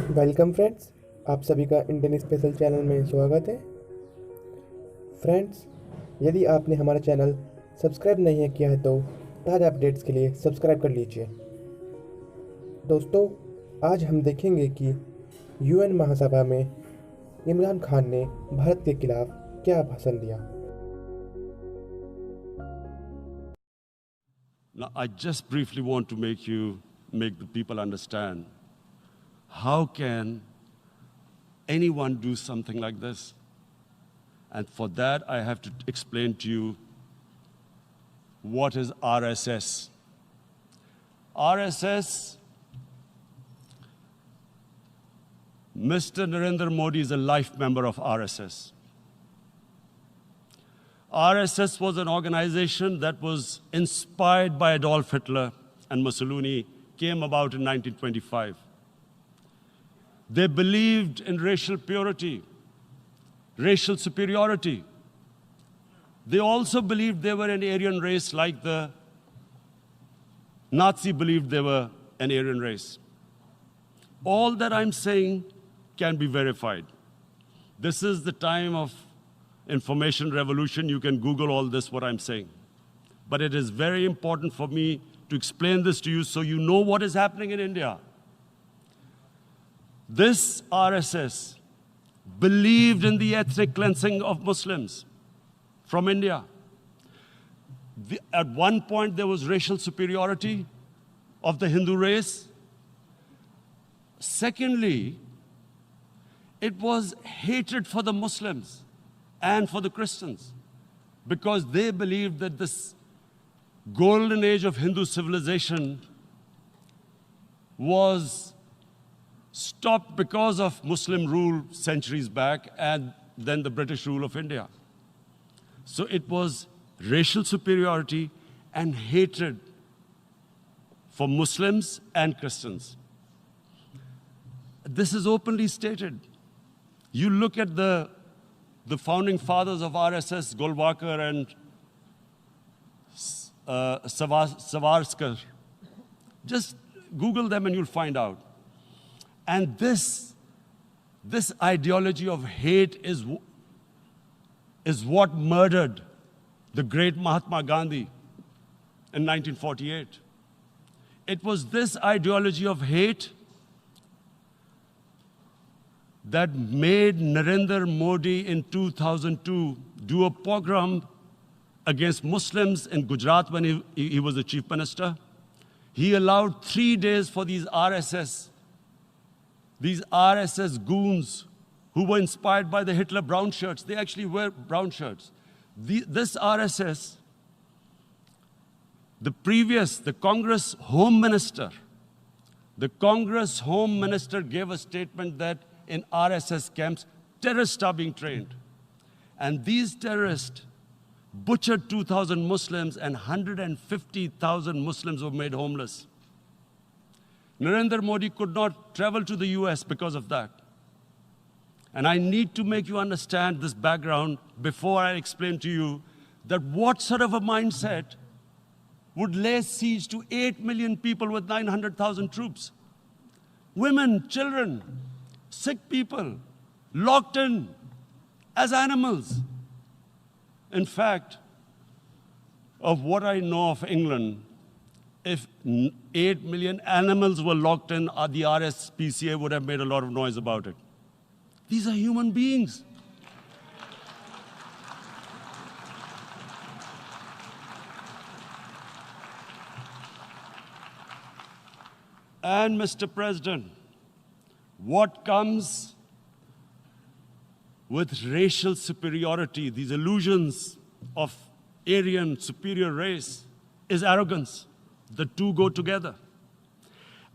Welcome friends, आप सभी का इंडियन स्पेशल चैनल में स्वागत है। फ्रेंड्स, यदि आपने हमारा चैनल सब्सक्राइब नहीं है किया है तो ताज़ा अपडेट्स के लिए सब्सक्राइब कर लीजिए। दोस्तों, आज हम देखेंगे कि यूएन महासभा में इमरान खान ने भारत के खिलाफ क्या भाषण दिया। Now, I just briefly want to make the people understand how can anyone do something like this? And for that, I have to explain to you what is RSS. RSS, Mr. Narendra Modi is a life member of RSS. RSS was an organization that was inspired by Adolf Hitler and Mussolini, came about in 1925. They believed in racial purity, racial superiority. They also believed they were an Aryan race like the Nazi believed they were an Aryan race. All that I'm saying can be verified. This is the time of information revolution. You can Google all this, what I'm saying. But it is very important for me to explain this to you so you know what is happening in India. This RSS believed in the ethnic cleansing of Muslims from India. At one point, there was racial superiority of the Hindu race. Secondly, it was hatred for the Muslims and for the Christians, because they believed that this golden age of Hindu civilization was stopped because of Muslim rule centuries back and then the British rule of India. So it was racial superiority and hatred for Muslims and Christians. This is openly stated. You look at the founding fathers of RSS, Golwalkar and Savarkar. Just Google them and you'll find out. And this ideology of hate is what murdered the great Mahatma Gandhi in 1948. It was this ideology of hate that made Narendra Modi in 2002 do a pogrom against Muslims in Gujarat when he was the chief minister. He allowed 3 days for these RSS goons who were inspired by the Hitler brown shirts. They actually wear brown shirts. This RSS, the Congress Home Minister gave a statement that in RSS camps, terrorists are being trained. And these terrorists butchered 2,000 Muslims and 150,000 Muslims were made homeless. Narendra Modi could not travel to the US because of that. And I need to make you understand this background before I explain to you that what sort of a mindset would lay siege to 8 million people with 900,000 troops. Women, children, sick people, locked in as animals. In fact, of what I know of England, if 8 million animals were locked in, the RSPCA would have made a lot of noise about it. These are human beings. And Mr. President, what comes with racial superiority, these illusions of Aryan superior race, is arrogance. The two go together.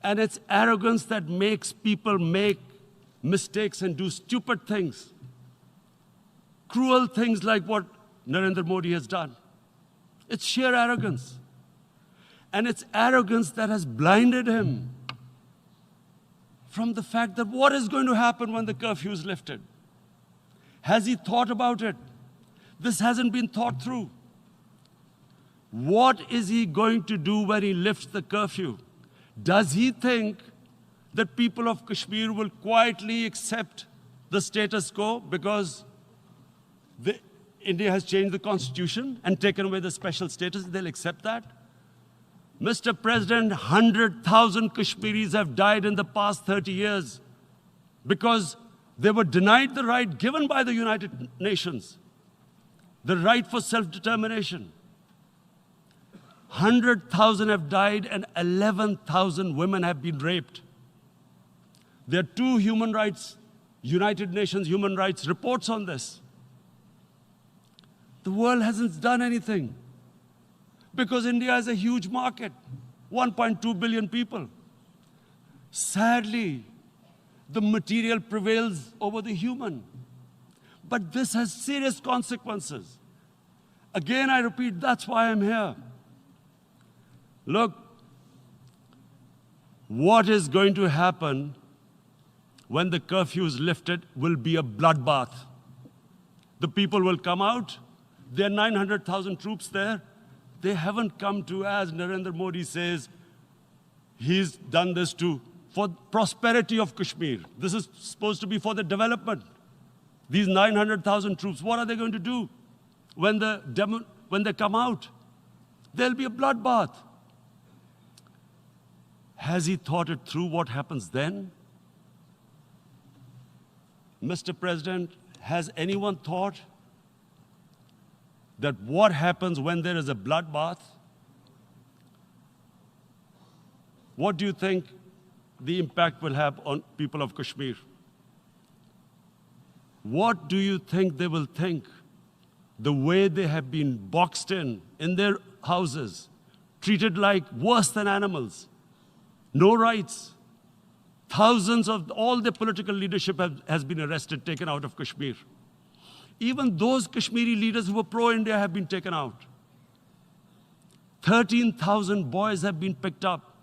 And it's arrogance that makes people make mistakes and do stupid things, cruel things like what Narendra Modi has done. It's sheer arrogance. And it's arrogance that has blinded him from the fact that what is going to happen when the curfew is lifted? Has he thought about it? This hasn't been thought through. What is he going to do when he lifts the curfew? Does he think that people of Kashmir will quietly accept the status quo because India has changed the constitution and taken away the special status? They'll accept that? Mr. President, 100,000 Kashmiris have died in the past 30 years because they were denied the right given by the United Nations, the right for self-determination. 100,000 have died and 11,000 women have been raped. There are two United Nations human rights reports on this. The world hasn't done anything because India is a huge market, 1.2 billion people. Sadly, the material prevails over the human. But this has serious consequences. Again, I repeat, that's why I'm here. Look, what is going to happen when the curfew is lifted will be a bloodbath. The people will come out. There are 900,000 troops there. They haven't come to, as Narendra Modi says, he's done this for prosperity of Kashmir. This is supposed to be for the development. These 900,000 troops, what are they going to do when they come out? There'll be a bloodbath. Has he thought it through what happens then? Mr. President, has anyone thought that what happens when there is a bloodbath? What do you think the impact will have on people of Kashmir? What do you think they will think? The way they have been boxed in their houses, treated like worse than animals, no rights. Thousands of all the political leadership has been arrested, taken out of Kashmir. Even those Kashmiri leaders who were pro-India have been taken out. 13,000 boys have been picked up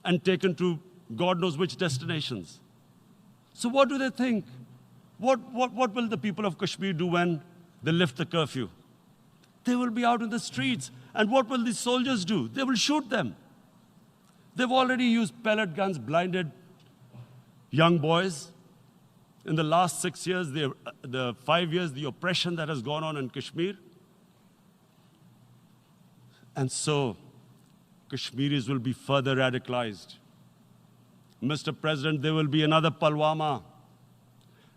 and taken to God knows which destinations. So what do they think? What will the people of Kashmir do when they lift the curfew? They will be out in the streets. And what will these soldiers do? They will shoot them. They've already used pellet guns, blinded young boys. In the last 6 years, the 5 years, the oppression that has gone on in Kashmir. And so, Kashmiris will be further radicalized. Mr. President, there will be another Pulwama.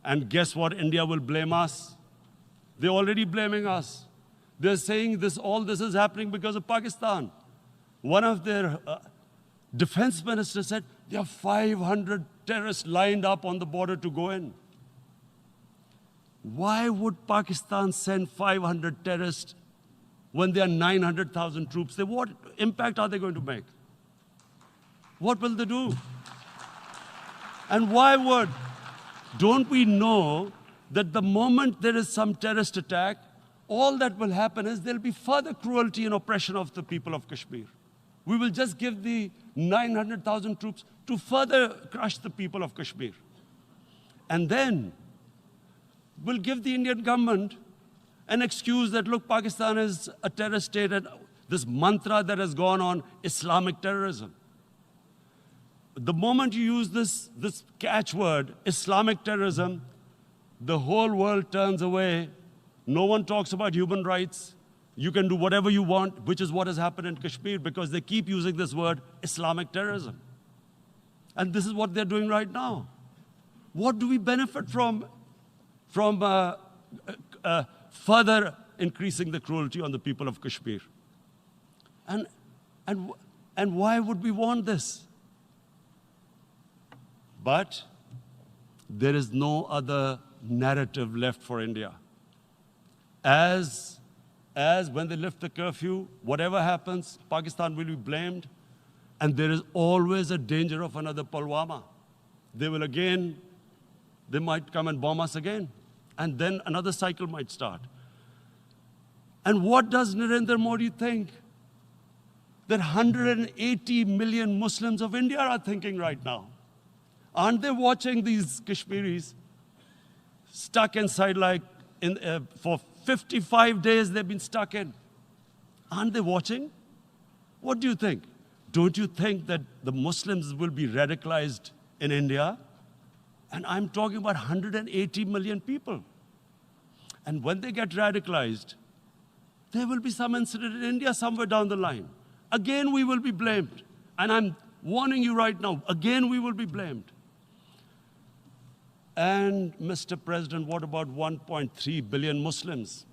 And guess what? India will blame us. They're already blaming us. They're saying all this is happening because of Pakistan. One of their defense ministers said, there are 500 terrorists lined up on the border to go in. Why would Pakistan send 500 terrorists when there are 900,000 troops? What impact are they going to make? What will they do? And why don't we know that the moment there is some terrorist attack, all that will happen is there'll be further cruelty and oppression of the people of Kashmir. We will just give the 900,000 troops to further crush the people of Kashmir. And then we'll give the Indian government an excuse that, look, Pakistan is a terrorist state, and this mantra that has gone on, Islamic terrorism. The moment you use this catchword, Islamic terrorism, the whole world turns away. No one talks about human rights. You can do whatever you want, which is what has happened in Kashmir, because they keep using this word, Islamic terrorism. And this is what they're doing right now. What do we benefit from further increasing the cruelty on the people of Kashmir? And why would we want this? But there is no other narrative left for India. As when they lift the curfew, whatever happens, Pakistan will be blamed, and there is always a danger of another Pulwama. They might come and bomb us again, and then another cycle might start. And what does Narendra Modi think? That 180 million Muslims of India are thinking right now. Aren't they watching these Kashmiris stuck inside for 55 days they've been stuck in? Aren't they watching? What do you think? Don't you think that the Muslims will be radicalized in India, and I'm talking about 180 million people. And when they get radicalized, there will be some incident in India somewhere down the line. Again, we will be blamed. And I'm warning you right now, again, we will be blamed. And Mr. President, what about 1.3 billion Muslims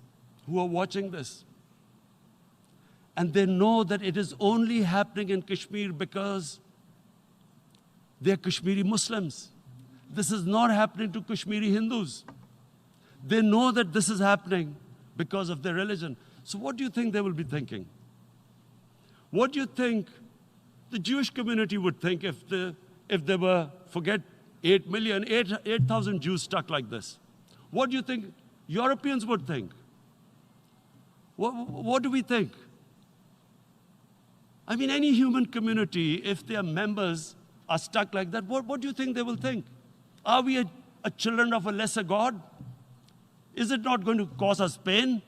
who are watching this? And they know that it is only happening in Kashmir because they're Kashmiri Muslims. This is not happening to Kashmiri Hindus. They know that this is happening because of their religion. So what do you think they will be thinking? What do you think the Jewish community would think if there were, forget 8 million, 8,000 Jews stuck like this? What do you think Europeans would think? What do we think? I mean, any human community, if their members are stuck like that, what do you think they will think? Are we a children of a lesser God? Is it not going to cause us pain?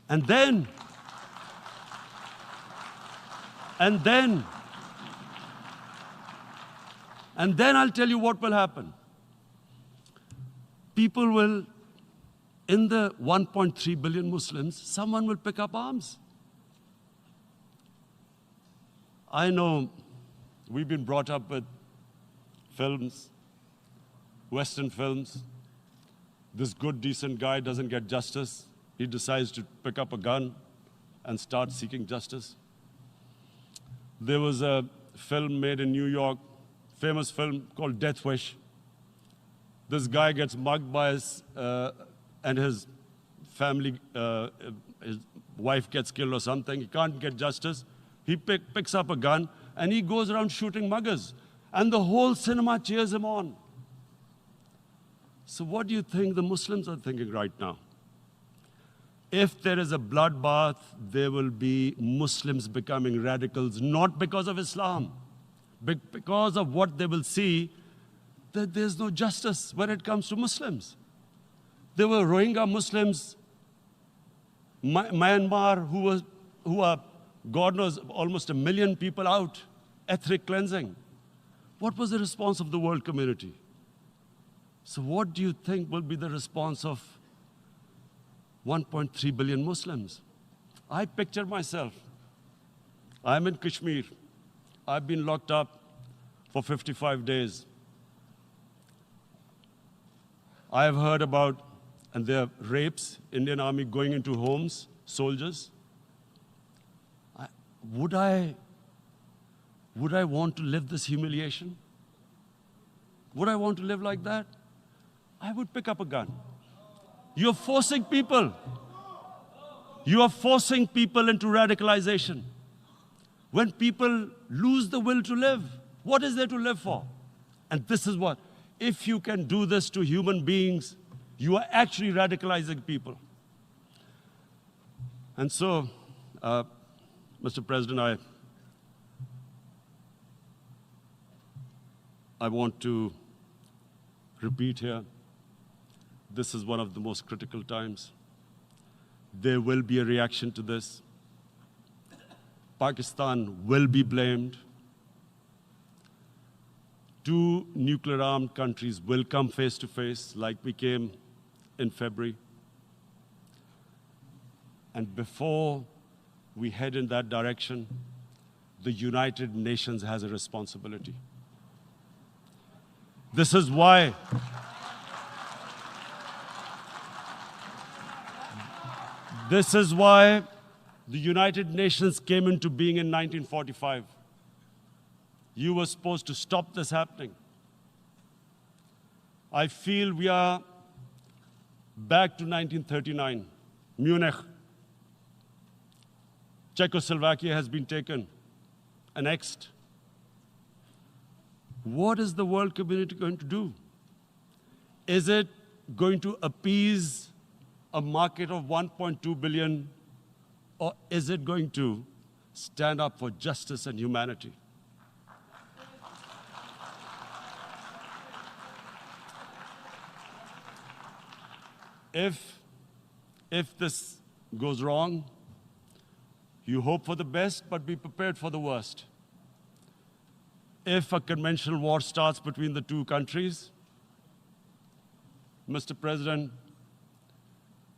And then I'll tell you what will happen. People will, in the 1.3 billion Muslims, someone will pick up arms. I know we've been brought up with films, Western films. This good, decent guy doesn't get justice. He decides to pick up a gun and start seeking justice. There was a film made in New York, famous film called Death Wish. This guy gets mugged by and his family, his wife gets killed or something. He can't get justice. He picks up a gun and he goes around shooting muggers. And the whole cinema cheers him on. So what do you think the Muslims are thinking right now? If there is a bloodbath, there will be Muslims becoming radicals, not because of Islam, but because of what they will see, that there's no justice when it comes to Muslims. There were Rohingya Muslims, Myanmar, who are, God knows, almost 1 million people out, ethnic cleansing. What was the response of the world community? So what do you think will be the response of 1.3 billion Muslims? I picture myself. I'm in Kashmir. I've been locked up for 55 days. I have heard about, and there are rapes, Indian Army going into homes, soldiers. Would I want to live this humiliation? Would I want to live like that? I would pick up a gun. You're forcing people. You are forcing people into radicalization. When people lose the will to live, what is there to live for? And this is what, if you can do this to human beings, you are actually radicalizing people. And so, Mr. President, I want to repeat here, this is one of the most critical times. There will be a reaction to this. Pakistan will be blamed. 2 nuclear-armed countries will come face to face like we came in February. And before we head in that direction, the United Nations has a responsibility. This is why the United Nations came into being in 1945. You were supposed to stop this happening. I feel we are back to 1939, Munich. Czechoslovakia has been taken, annexed. What is the world community going to do? Is it going to appease a market of 1.2 billion, or is it going to stand up for justice and humanity? If this goes wrong, you hope for the best, but be prepared for the worst. if a conventional war starts between the two countries, Mr. President,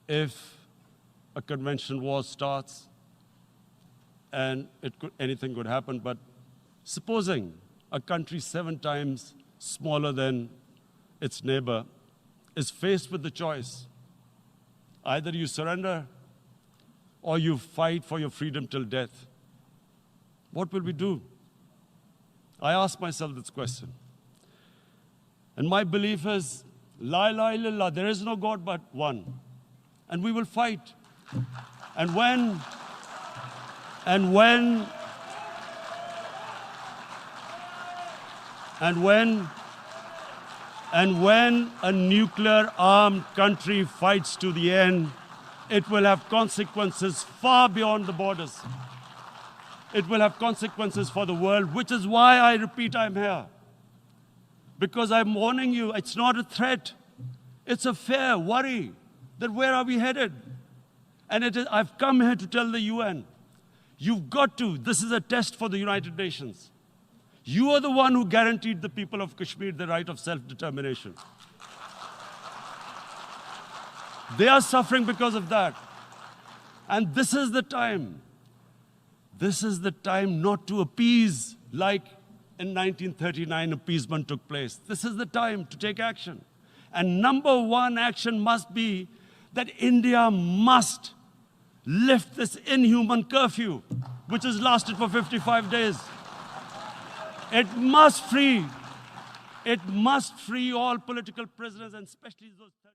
if a conventional war starts, and anything could happen, but supposing a country 7 times smaller than its neighbor is faced with the choice, either you surrender or you fight for your freedom till death, what will we do? I ask myself this question. And my belief is, La ilaha illallah, there is no God but one. And we will fight. And when a nuclear armed country fights to the end, it will have consequences far beyond the borders. It will have consequences for the world, which is why I repeat I'm here. Because I'm warning you, it's not a threat. It's a fair worry that where are we headed? And I've come here to tell the UN, you've got to, this is a test for the United Nations. You are the one who guaranteed the people of Kashmir the right of self-determination. They are suffering because of that. And this is the time. This is the time not to appease like in 1939 appeasement took place. This is the time to take action. And number one action must be that India must lift this inhuman curfew, which has lasted for 55 days. It must free all political prisoners, and especially those